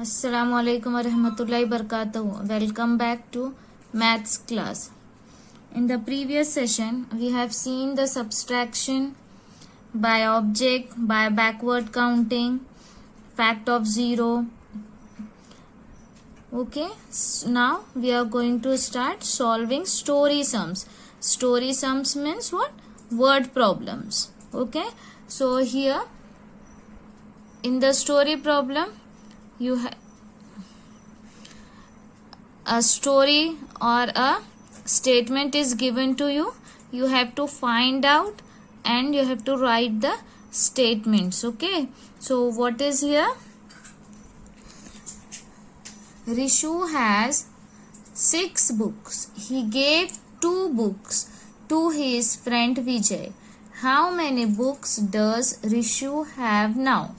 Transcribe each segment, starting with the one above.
Assalamu alaikum wa rahmatullahi barakatuh. Welcome back to maths class. In the previous session, we have seen the subtraction by object, by backward counting, fact of zero. Okay, now we are going to start solving story sums. Story sums means what? Word problems. Okay, so here in the story problem, you have a story or a statement is given to you. You have to find out and you have to write the statements. Okay, so what is here? Rishu has 6 books. He gave 2 books to his friend Vijay. How many books does Rishu have now?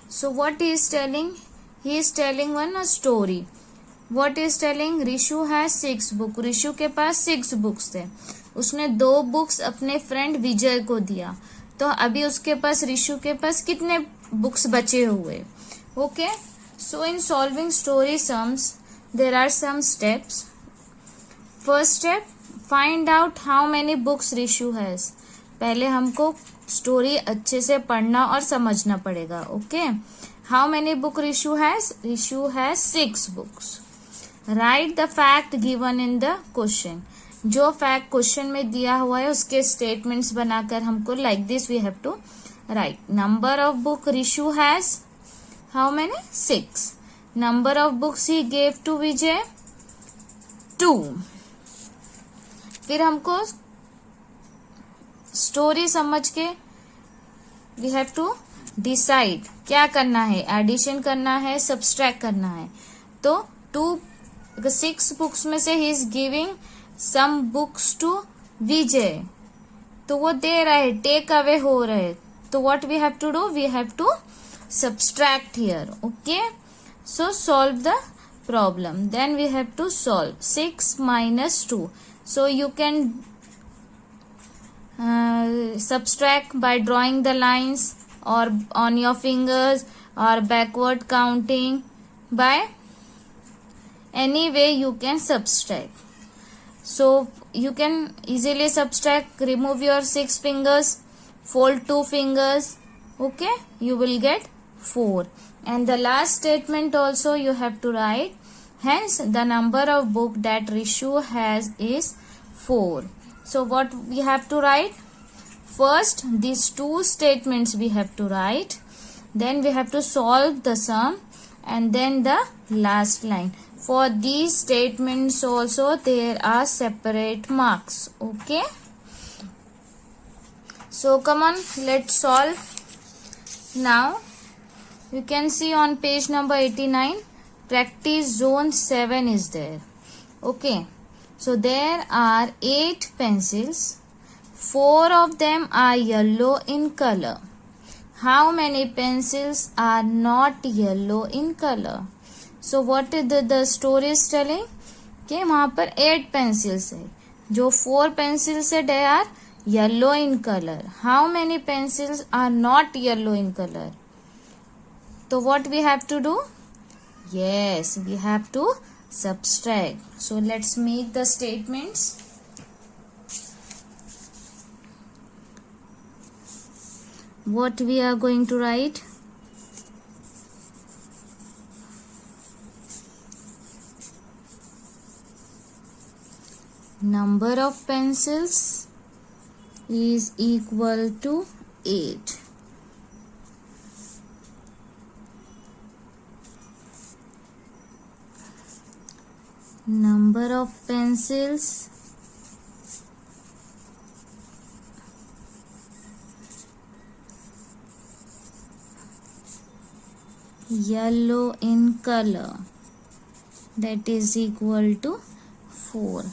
So what he is telling? He is telling a story. What is telling? Rishu has 6 books. Rishu के पास 6 books थे. उसने 2 books अपने friend विजय को दिया. तो अभी उसके पास रिशु के पास कितने books बचे हुए? Okay. So in solving story sums, there are some steps. First step, find out how many books Rishu has. पहले हमको स्टोरी अच्छे से पढ़ना और समझना पड़ेगा. Okay. How many books Rishu has? Rishu has 6 books. Write the fact given in the question. जो fact question में दिया हुआ है उसके स्टेटमेंट्स बनाकर हमको like this we have to write. Number of book Rishu has how many? 6. Number of books he gave to Vijay 2. फिर हमको स्टोरी समझ के वी हैव टू डिसाइड क्या करना है. एडिशन करना है, सब्सट्रैक्ट करना है. तो 6 बुक्स में से he is giving some books to Vijay. तो वो दे रहा है, टेक अवे हो रहे. तो what we have to do? We have to subtract here. Okay, so solve the problem. Then we have to solve 6 minus 2. So you can subtract by drawing the lines or on your fingers or backward counting. By any way you can subtract. So you can easily subtract. Remove your 6 fingers, fold 2 fingers. Okay, you will get 4. And the last statement also you have to write. Hence the number of book that Rishu has is 4. So what we have to write? First these 2 statements we have to write. Then we have to solve the sum and then the last line. For these statements also there are separate marks. Okay. So come on, let's solve. Now you can see on page number 89. Practice zone 7 is there. Okay, so there are 8 pencils. 4 of them are yellow in color. How many pencils are not yellow in color? So what is the story is telling? कि वहाँ पर 8 pencils है. जो 4 pencils है they are yellow in color. How many pencils are not yellow in color? So what we have to do? Yes, we have to subtract. So let's make the statements. What we are going to write? Number of pencils is equal to 8. Number of pencils yellow in color, that is equal to 4.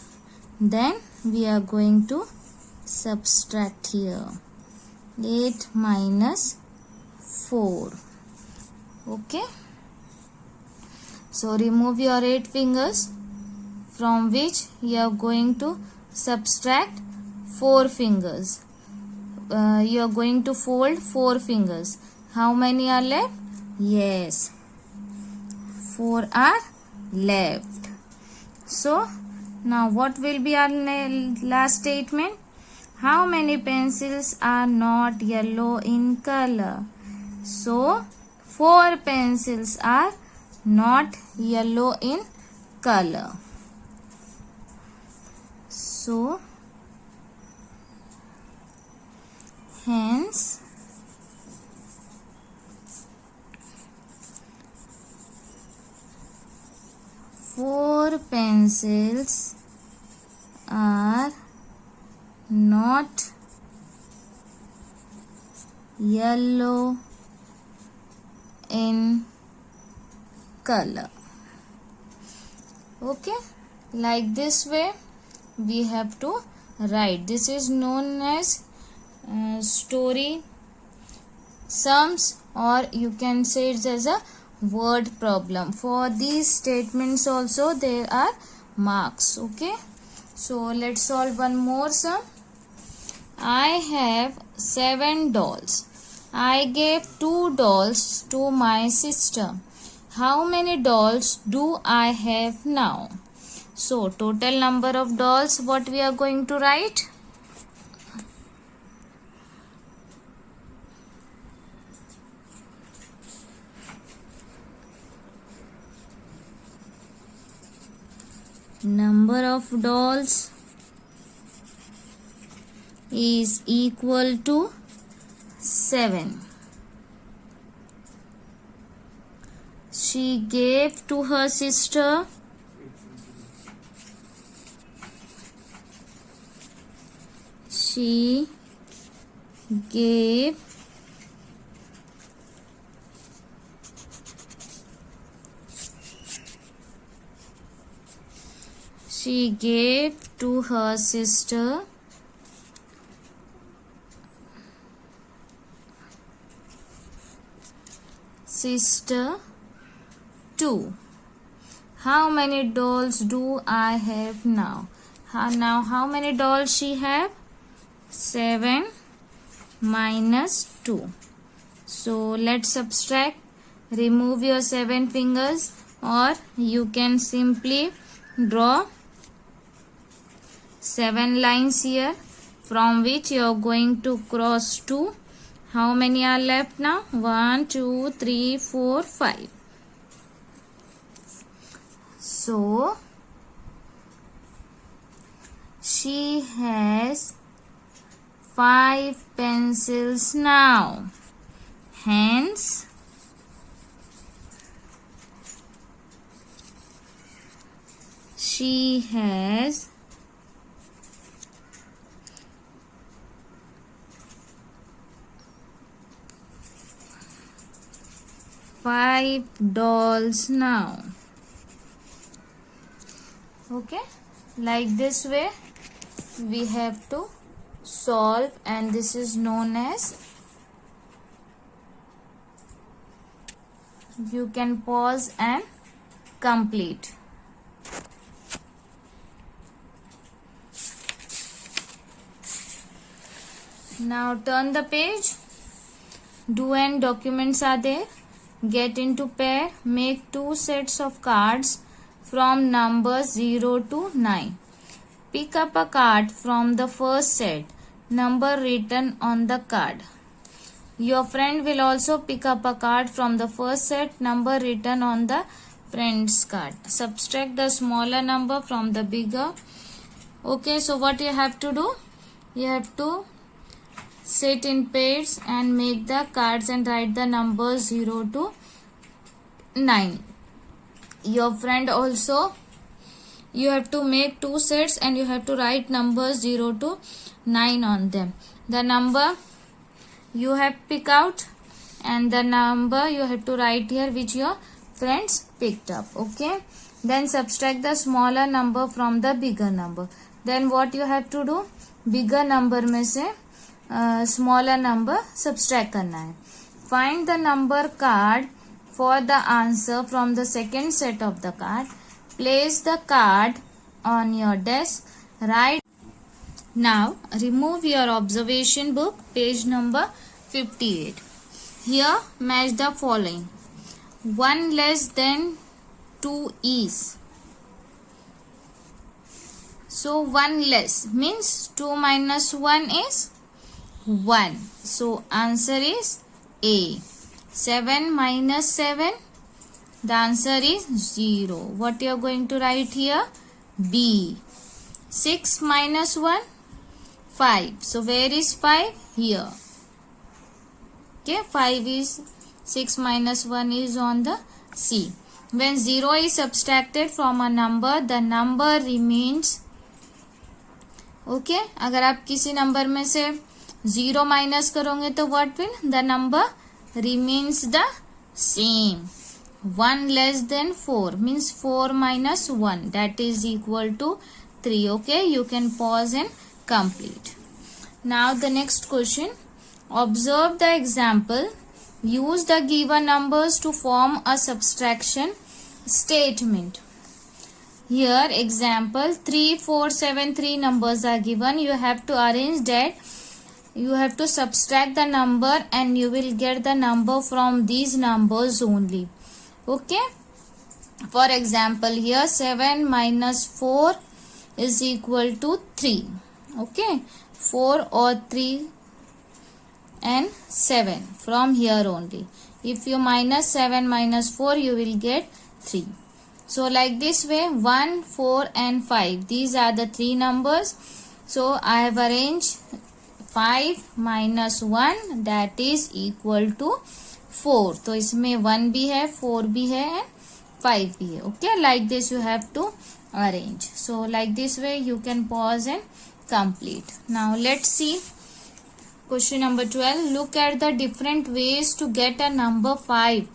Then we are going to subtract here 8 minus 4. Okay, so remove your 8 fingers from which you are going to subtract 4 fingers. You are going to fold 4 fingers. How many are left? Yes, 4 are left. So now what will be our last statement? How many pencils are not yellow in color? So 4 pencils are not yellow in color. So hence four pencils are not yellow in color. Okay, like this way we have to write. This is known as story sums, or you can say it as a word problem. For these statements also there are marks. Okay, so let's solve one more sum. I have 7 dolls. I gave 2 dolls to my sister. How many dolls do I have now? So total number of dolls, what we are going to write? Number of dolls is equal to 7. She gave to her sister She gave to her sister 2. How many dolls do I have now? Now how many dolls she have? 7 minus 2. So let's subtract. Remove your 7 fingers, or you can simply draw 7 lines here, from which you are going to cross 2. How many are left now? 1, 2, 3, 4, 5. So she has 5 pencils now. Hence she has 5 dolls now. Okay, like this way we have to solve, and this is known as, you can pause and complete. Now turn the page. Do and documents are there. Get into pair. Make 2 sets of cards from numbers 0 to 9. Pick up a card from the first set. Number written on the card. Your friend will also pick up a card from the first set. Number written on the friend's card. Subtract the smaller number from the bigger. Okay, so what you have to do? You have to sit in pairs and make the cards and write the numbers 0 to 9. Your friend also, you have to make 2 sets and you have to write numbers 0 to 9 on them. The number you have picked out and the number you have to write here which your friends picked up. Okay, then subtract the smaller number from the bigger number. Then what you have to do? Bigger number में से smaller number subtract करना है. Find the number card for the answer from the second set of the card. Place the card on your desk. Write. Now remove your observation book, page number 58. Here match the following: 1 less than 2 is. So 1 less means 2 minus 1 is 1. So answer is A. 7 minus 7, the answer is 0. What you are going to write here? B. 6 minus 1, 5. So where is 5? Here. Okay, 5 is 6 minus 1 is on the C. When 0 is subtracted from a number, the number remains. Okay, अगर आप किसी number में से 0 minus करोगे तो what will? The number remains the same. 1 less than 4 means 4 minus 1, that is equal to 3. Okay, you can pause and complete. Now the next question. Observe the example. Use the given numbers to form a subtraction statement. Here example 3, 4, 7, 3 numbers are given. You have to arrange that. You have to subtract the number and you will get the number from these numbers only. Okay. For example here 7 minus 4 is equal to 3. Okay. 4 or 3 and 7 from here only. If you minus 7 minus 4 you will get 3. So like this way 1, 4 and 5. These are the 3 numbers. So I have arranged 5 minus 1 that is equal to 4. तो इसमें 1 भी है, 4 भी है and 5 भी है. Okay, like this you have to arrange. So like this way you can pause and complete. Now let's see question number 12. Look at the different ways to get a number 5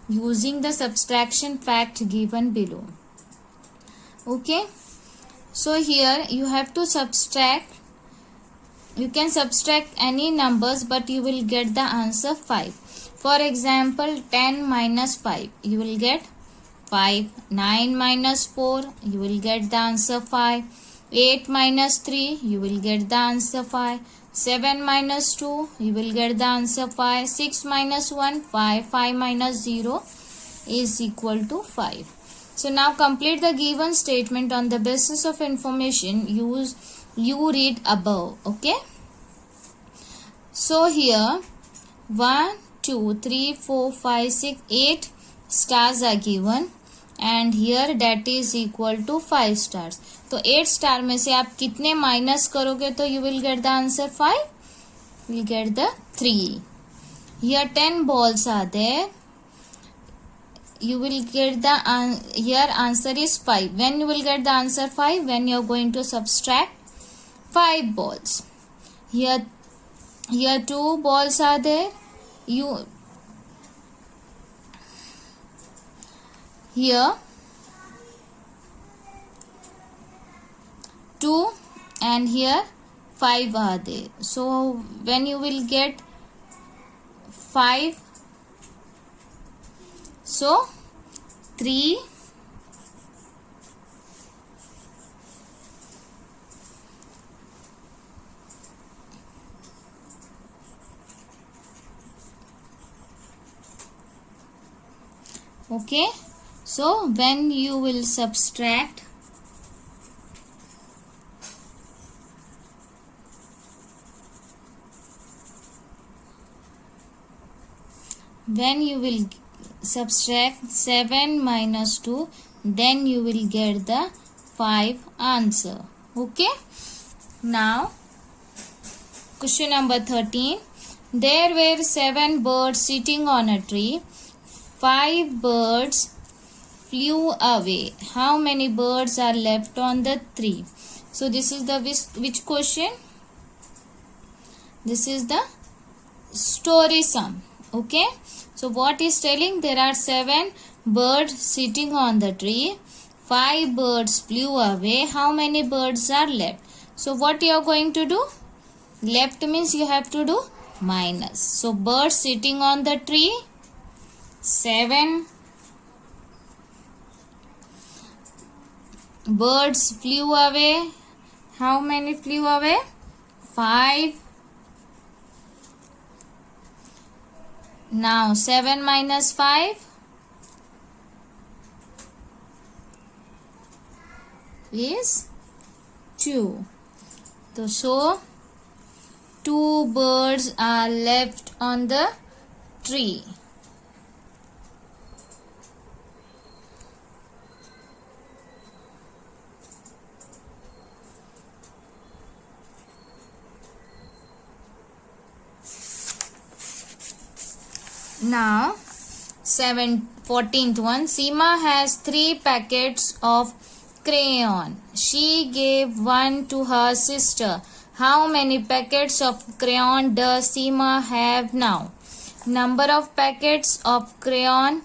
using the subtraction fact given below. Okay, so here you have to subtract. You can subtract any numbers but you will get the answer 5. For example 10 minus 5 you will get 5. 9 minus 4 you will get the answer 5. 8 minus 3 you will get the answer 5. 7 minus 2 you will get the answer 5. 6 minus 1 5. 5 minus 0 is equal to 5. So now complete the given statement on the basis of information you read above. Okay, so here 1 2 3 4 5 6 8 stars are given and here that is equal to 5 stars. तो 8 star में से आप कितने minus करोगे तो you will get the answer 5. You will get the 3. Here 10 balls are there. You will get the here answer is 5. When you will get the answer 5? When you are going to subtract 5 balls. Here 2 balls are there. Here 2 and here 5 are there. So when you will get 5, so 3 okay, so when you will subtract when you will subtract 7 minus 2 then you will get the 5 answer. Okay, now question number 13. There were 7 birds sitting on a tree. 5 birds flew away. How many birds are left on the tree? So this is the which question? This is the story sum. Okay, so what is telling? There are 7 birds sitting on the tree. 5 birds flew away. How many birds are left? So what you are going to do? Left means you have to do minus. So birds sitting on the tree 7. Birds flew away. How many flew away? 5. Now 7 minus 5. is 2. So 2 birds are left on the tree. Now 14th one. Seema has 3 packets of crayon. She gave one to her sister. How many packets of crayon does Seema have now? Number of packets of crayon.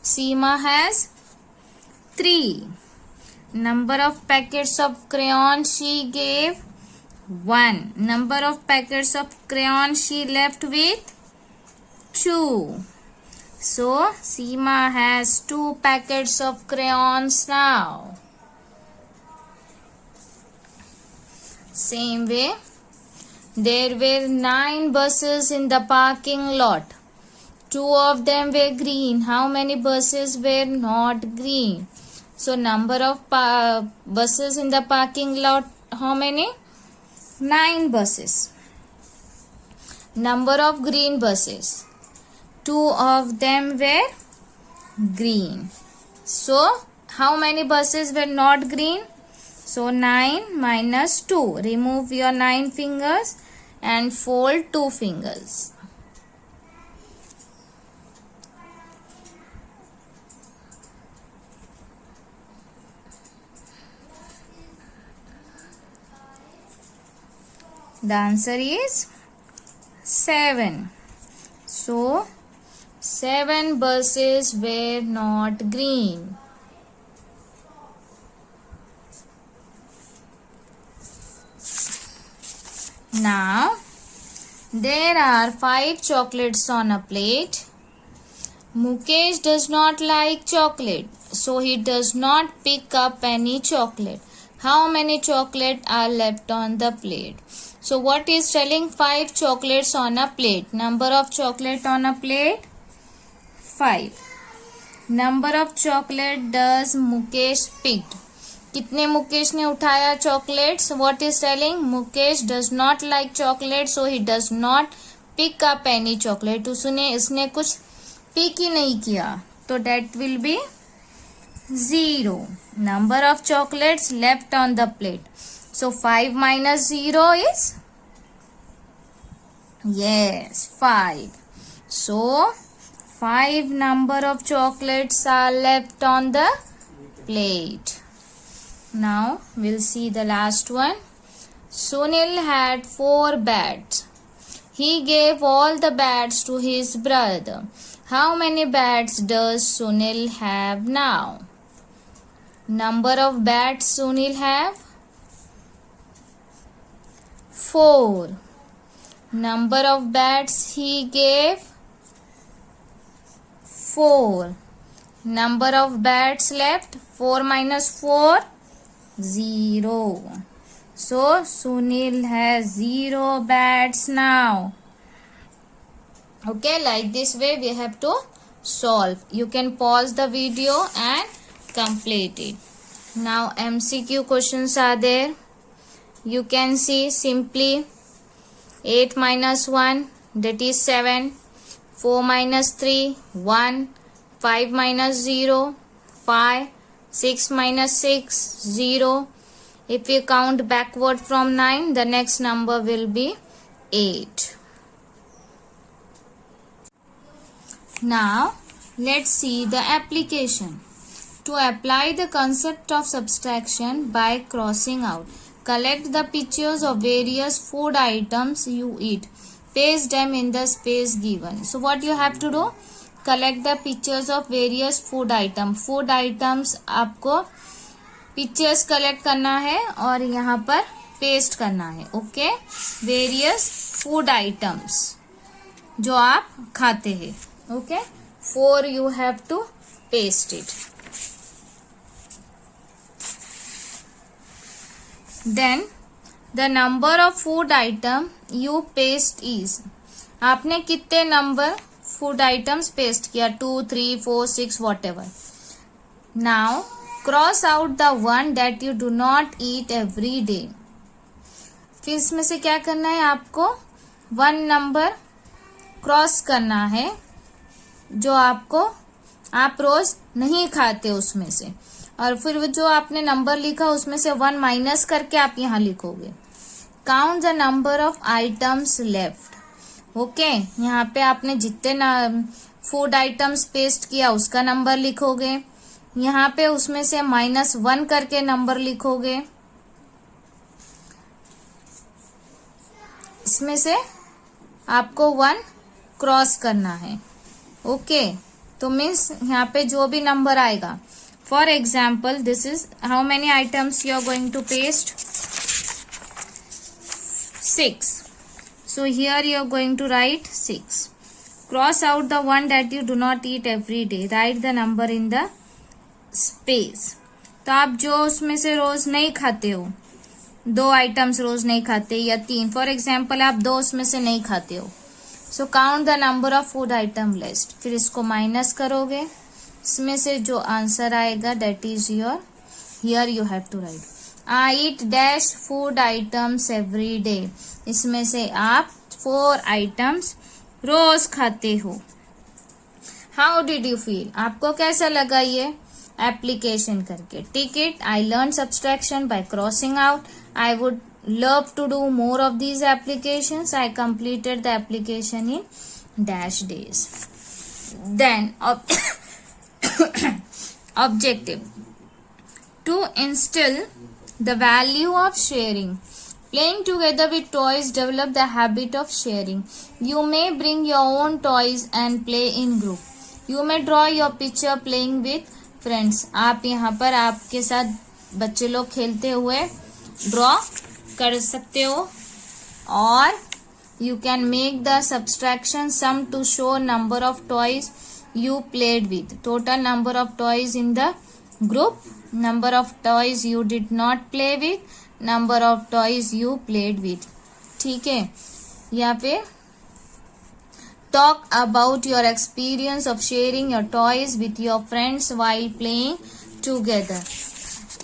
Seema has 3. Number of packets of crayon she gave 1. Number of packets of crayon she left with 2. So Seema has 2 packets of crayons now. Same way, there were 9 buses in the parking lot. 2 of them were green. How many buses were not green? So number of buses in the parking lot, how many? 9 buses. Number of green buses, 2 of them were green. So how many buses were not green? So 9 minus 2. Remove your 9 fingers and fold 2 fingers. The answer is 7. So 7 buses were not green. Now there are 5 chocolates on a plate. Mukesh does not like chocolate, so he does not pick up any chocolate. How many chocolates are left on the plate? So what is telling? 5 chocolates on a plate. Number of chocolate on a plate? 5. Number of chocolate does Mukesh picked? कितने मुकेश ने उठाया chocolates? What is telling? Mukesh does not like chocolate, so he does not pick up any chocolate. इसने कुछ pick ही नहीं किया, तो that will be 0. Number of chocolates left on the plate. So 5 minus 0 is? Yes, 5. So 5 number of chocolates are left on the plate. Now we'll see the last one. Sunil had 4 bats. He gave all the bats to his brother. How many bats does Sunil have now? Number of bats Sunil have? 4. Number of bats he gave? 4. Number of bats left? 4 minus 4? 0. So Sunil has 0 bats now. Okay, like this way we have to solve. You can pause the video and complete it. Now MCQ questions are there. You can see simply 8 minus 1, that is 7. 4 minus 3, 1. 5 minus 0, 5. 6 minus 6, 0. If we count backward from 9, the next number will be 8. Now let's see the application. To apply the concept of subtraction by crossing out, collect the pictures of various food items you eat. Paste them in the space given. So what you have to do? Collect the pictures of various food items. Food items आपको pictures collect करना है और यहाँ पर paste करना है. Okay? Various food items जो आप खाते हैं. Okay? 4 you have to paste it. Then the number of food item you paste is. आपने कितने नंबर फूड आइटम्स पेस्ट किया? 2, 3, 4, 6 whatever. Now cross out the one that you do not eat every day. फिर इसमें से क्या करना है आपको, 1 नंबर क्रॉस करना है जो आप रोज नहीं खाते उसमें से, और फिर वो जो आपने नंबर लिखा उसमें से 1 माइनस करके आप यहाँ लिखोगे। Count the number of items left. Okay, यहाँ पे आपने जितने फूड आइटम्स पेस्ट किया उसका नंबर लिखोगे, यहाँ पे उसमें से -1 करके नंबर लिखोगे, इसमें से आपको 1 क्रॉस करना है। ओके, तो मीन्स यहाँ पे जो भी नंबर आएगा, for example this is how many items you are going to paste, 6. So here you are going to write 6. Cross out the one that you do not eat every day. Write the number in the space. तो आप जो उसमें से रोज नहीं खाते हो, 2 items रोज नहीं खाते या 3, फॉर एग्जाम्पल आप 2 उसमें से नहीं खाते हो, so count the number of food item list. फिर इसको माइनस करोगे, इसमें से जो आंसर आएगा that is your, here you have to write I eat dash food items every day. इसमें से आप 4 आइटम्स रोज खाते हो। हाउ डिड यू फील, आपको कैसा लगा ये एप्लीकेशन करके? टिक it, I learn subtraction bye crossing out, I would love to do more of these applications. I completed the application in dash days. Then objective, to instill the value of sharing. Playing together with toys develop the habit of sharing. You may bring your own toys and play in group. You may draw your picture playing with friends. आप यहाँ पर आपके साथ बच्चे लोग खेलते हुए draw कर सकते हो, और you can make the subtraction sum to show number of toys you played with, total number of toys in the group, number of toys you did not play with, number of toys you played with. ठीक है, यहाँ पे talk about your experience of sharing your toys with your friends while playing together.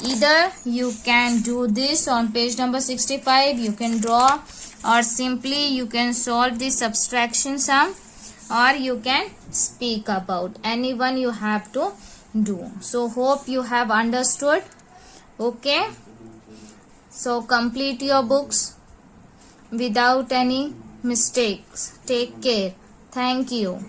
Either you can do this on page number 65, you can draw, or simply you can solve the subtraction sum, or you can speak about. Anyone you have to do. So hope you have understood. Okay, so complete your books without any mistakes. Take care. Thank you.